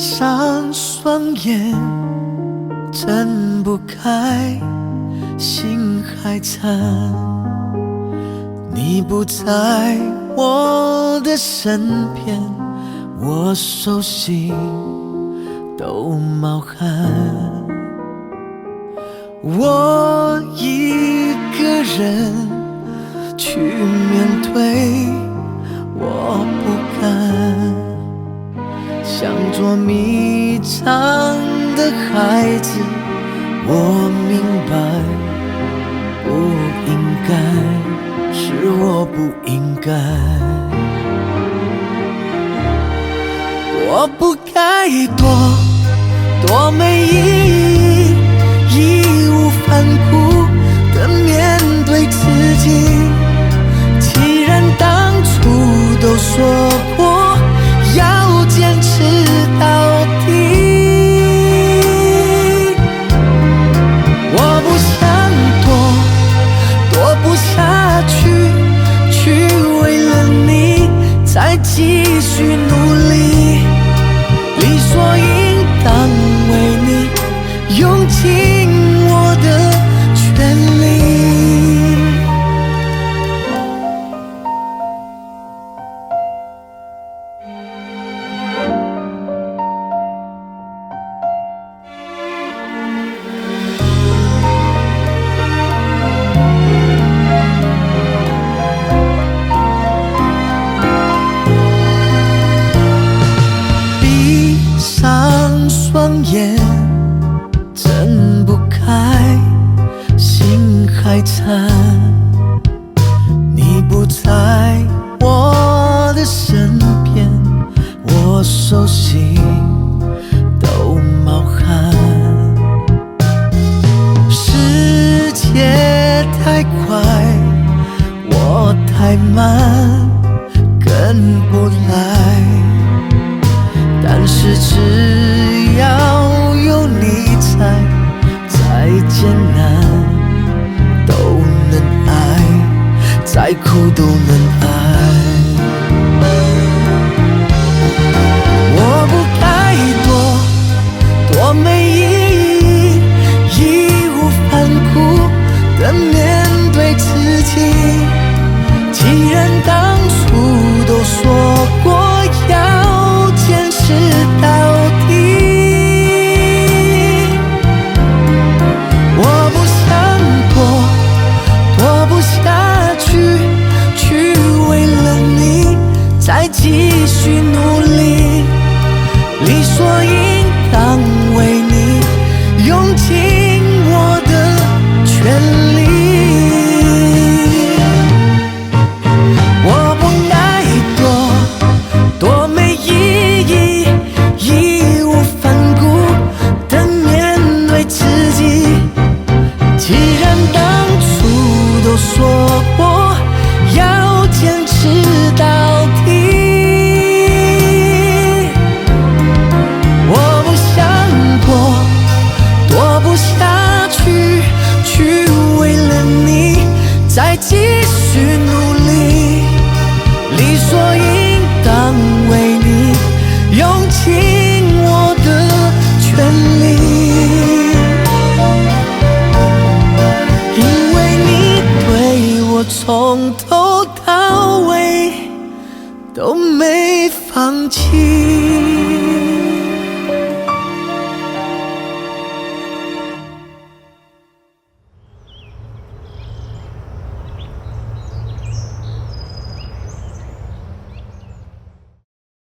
上双眼，睁不开，心还残。你不在我的身边，我手心都冒汗。我一个人去面对，我不敢。像捉迷藏的孩子，我明白不应该，是我不应该。我不该多没意义，义无反顾地面对自己。既然当初都说过要坚持到底，我不想躲不下去，去为了你再继续努力，理所应当为你用尽我的全力。双眼睁不开，心还残。你不在我的身边，我手心都冒汗。世界太快，我太慢，跟不来。但是只要有你在，再艰难都能爱，再苦都能爱。我不该多没意义，义无反顾地面对自己。既然当初都说过要坚持到底，我不想躲不下去，去为了你再继续努力，理所应当为你用尽我的全力。